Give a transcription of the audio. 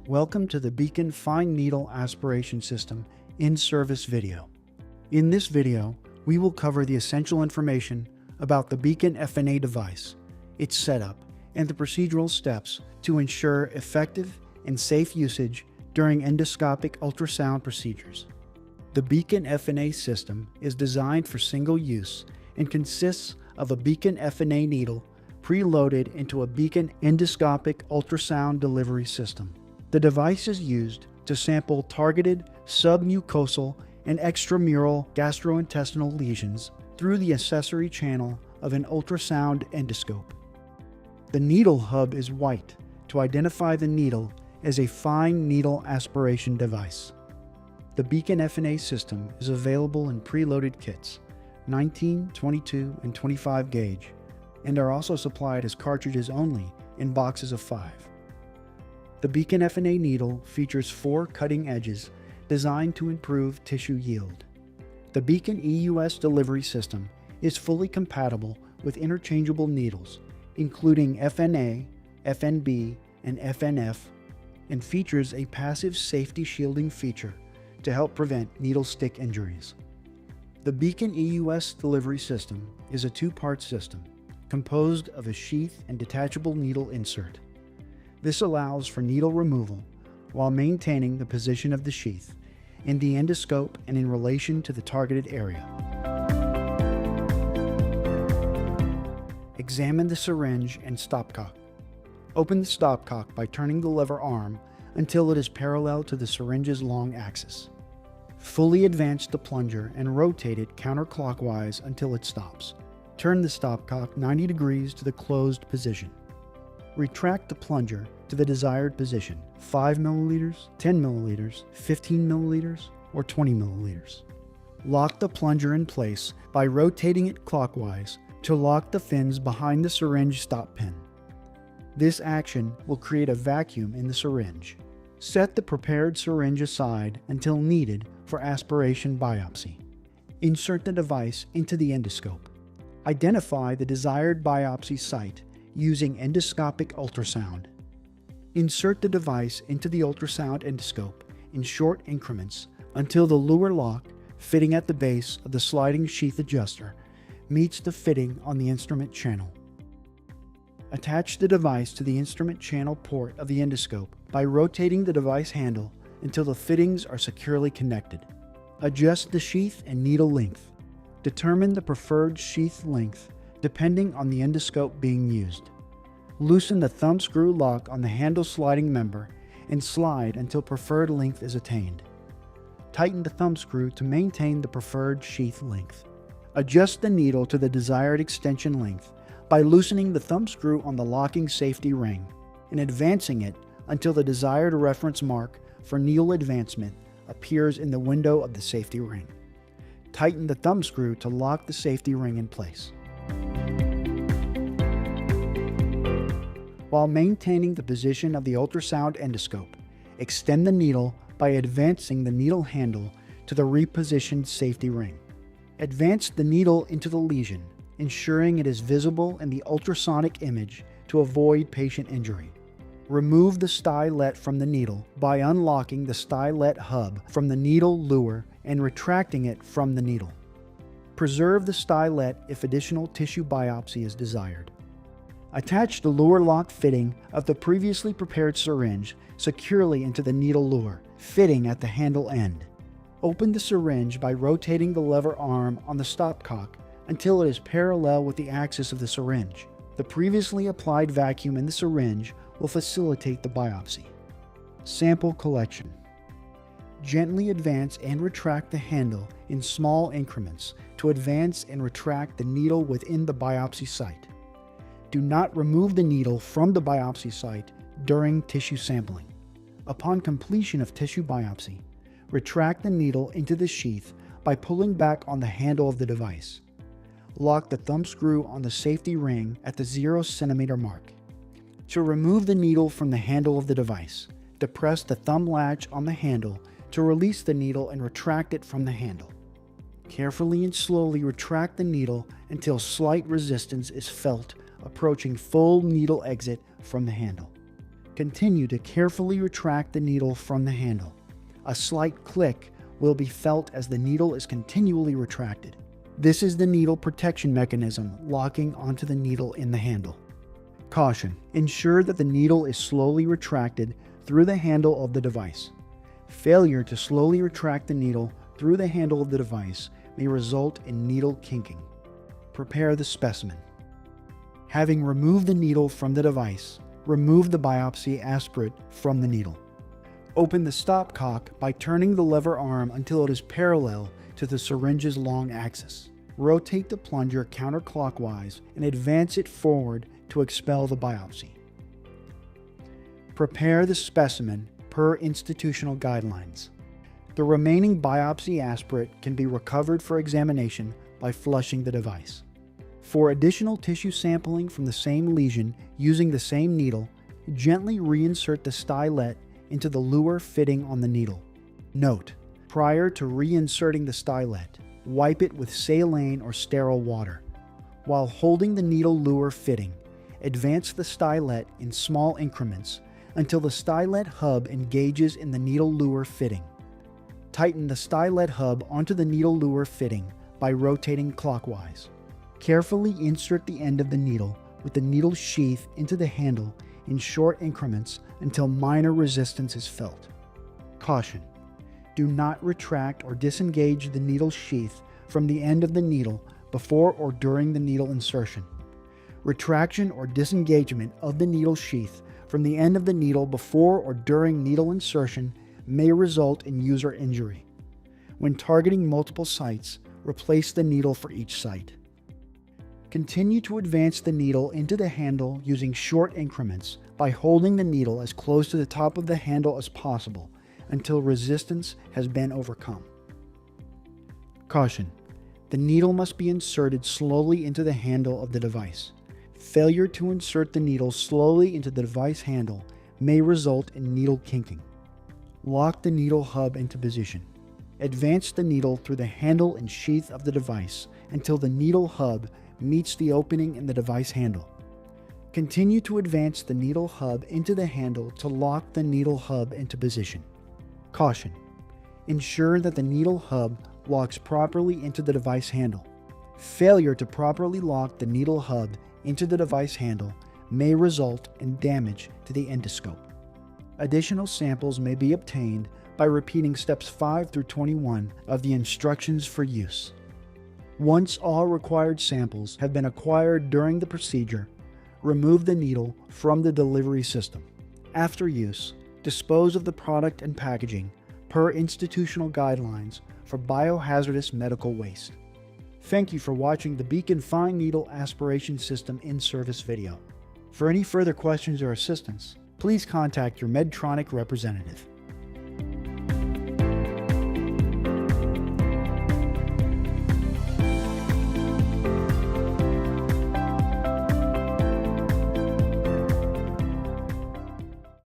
Welcome to the Beacon Fine Needle Aspiration System in-service video. In this video, we will cover the essential information about the Beacon FNA device, its setup, and the procedural steps to ensure effective and safe usage during endoscopic ultrasound procedures. The Beacon FNA system is designed for single use and consists of a Beacon FNA needle preloaded into a Beacon endoscopic ultrasound delivery system. The device is used to sample targeted submucosal and extramural gastrointestinal lesions through the accessory channel of an ultrasound endoscope. The needle hub is white to identify the needle as a fine needle aspiration device. The Beacon FNA system is available in preloaded kits, 19, 22, and 25 gauge, and are also supplied as cartridges only in boxes of 5. The Beacon FNA needle features 4 cutting edges designed to improve tissue yield. The Beacon EUS delivery system is fully compatible with interchangeable needles, including FNA, FNB, and FNF, and features a passive safety shielding feature to help prevent needle stick injuries. The Beacon EUS delivery system is a 2-part system composed of a sheath and detachable needle insert. This allows for needle removal while maintaining the position of the sheath in the endoscope and in relation to the targeted area. Examine the syringe and stopcock. Open the stopcock by turning the lever arm until it is parallel to the syringe's long axis. Fully advance the plunger and rotate it counterclockwise until it stops. Turn the stopcock 90 degrees to the closed position. Retract the plunger to the desired position, 5 milliliters, 10 milliliters, 15 milliliters, or 20 milliliters. Lock the plunger in place by rotating it clockwise to lock the fins behind the syringe stop pin. This action will create a vacuum in the syringe. Set the prepared syringe aside until needed for aspiration biopsy. Insert the device into the endoscope. Identify the desired biopsy site using endoscopic ultrasound. Insert the device into the ultrasound endoscope in short increments until the luer lock fitting at the base of the sliding sheath adjuster meets the fitting on the instrument channel. Attach the device to the instrument channel port of the endoscope by rotating the device handle until the fittings are securely connected. Adjust the sheath and needle length. Determine the preferred sheath length depending on the endoscope being used. Loosen the thumb screw lock on the handle sliding member and slide until preferred length is attained. Tighten the thumb screw to maintain the preferred sheath length. Adjust the needle to the desired extension length by loosening the thumb screw on the locking safety ring and advancing it until the desired reference mark for needle advancement appears in the window of the safety ring. Tighten the thumb screw to lock the safety ring in place. While maintaining the position of the ultrasound endoscope, extend the needle by advancing the needle handle to the repositioned safety ring. Advance the needle into the lesion, ensuring it is visible in the ultrasonic image to avoid patient injury. Remove the stylet from the needle by unlocking the stylet hub from the needle luer and retracting it from the needle. Preserve the stylet if additional tissue biopsy is desired. Attach the luer lock fitting of the previously prepared syringe securely into the needle luer, fitting at the handle end. Open the syringe by rotating the lever arm on the stopcock until it is parallel with the axis of the syringe. The previously applied vacuum in the syringe will facilitate the biopsy. Sample collection. Gently advance and retract the handle in small increments to advance and retract the needle within the biopsy site. Do not remove the needle from the biopsy site during tissue sampling. Upon completion of tissue biopsy, retract the needle into the sheath by pulling back on the handle of the device. Lock the thumb screw on the safety ring at the 0 centimeter mark. To remove the needle from the handle of the device, depress the thumb latch on the handle to release the needle and retract it from the handle. Carefully and slowly retract the needle until slight resistance is felt approaching full needle exit from the handle. Continue to carefully retract the needle from the handle. A slight click will be felt as the needle is continually retracted. This is the needle protection mechanism locking onto the needle in the handle. Caution: ensure that the needle is slowly retracted through the handle of the device. Failure to slowly retract the needle through the handle of the device may result in needle kinking. Prepare the specimen. Having removed the needle from the device, remove the biopsy aspirate from the needle. Open the stopcock by turning the lever arm until it is parallel to the syringe's long axis. Rotate the plunger counterclockwise and advance it forward to expel the biopsy. Prepare the specimen per institutional guidelines. The remaining biopsy aspirate can be recovered for examination by flushing the device. For additional tissue sampling from the same lesion using the same needle, gently reinsert the stylet into the luer fitting on the needle. Note: prior to reinserting the stylet, wipe it with saline or sterile water. While holding the needle luer fitting, advance the stylet in small increments until the stylet hub engages in the needle luer fitting. Tighten the stylet hub onto the needle luer fitting by rotating clockwise. Carefully insert the end of the needle with the needle sheath into the handle in short increments until minor resistance is felt. Caution: do not retract or disengage the needle sheath from the end of the needle before or during the needle insertion. Retraction or disengagement of the needle sheath from the end of the needle before or during needle insertion may result in user injury. When targeting multiple sites, replace the needle for each site. Continue to advance the needle into the handle using short increments by holding the needle as close to the top of the handle as possible until resistance has been overcome. Caution: the needle must be inserted slowly into the handle of the device. Failure to insert the needle slowly into the device handle may result in needle kinking. Lock the needle hub into position. Advance the needle through the handle and sheath of the device until the needle hub meets the opening in the device handle. Continue to advance the needle hub into the handle to lock the needle hub into position. Caution: ensure that the needle hub locks properly into the device handle. Failure to properly lock the needle hub into the device handle may result in damage to the endoscope. Additional samples may be obtained by repeating steps 5 through 21 of the instructions for use. Once all required samples have been acquired during the procedure, remove the needle from the delivery system. After use, dispose of the product and packaging per institutional guidelines for biohazardous medical waste. Thank you for watching the Beacon Fine Needle Aspiration System in-service video. For any further questions or assistance, please contact your Medtronic representative.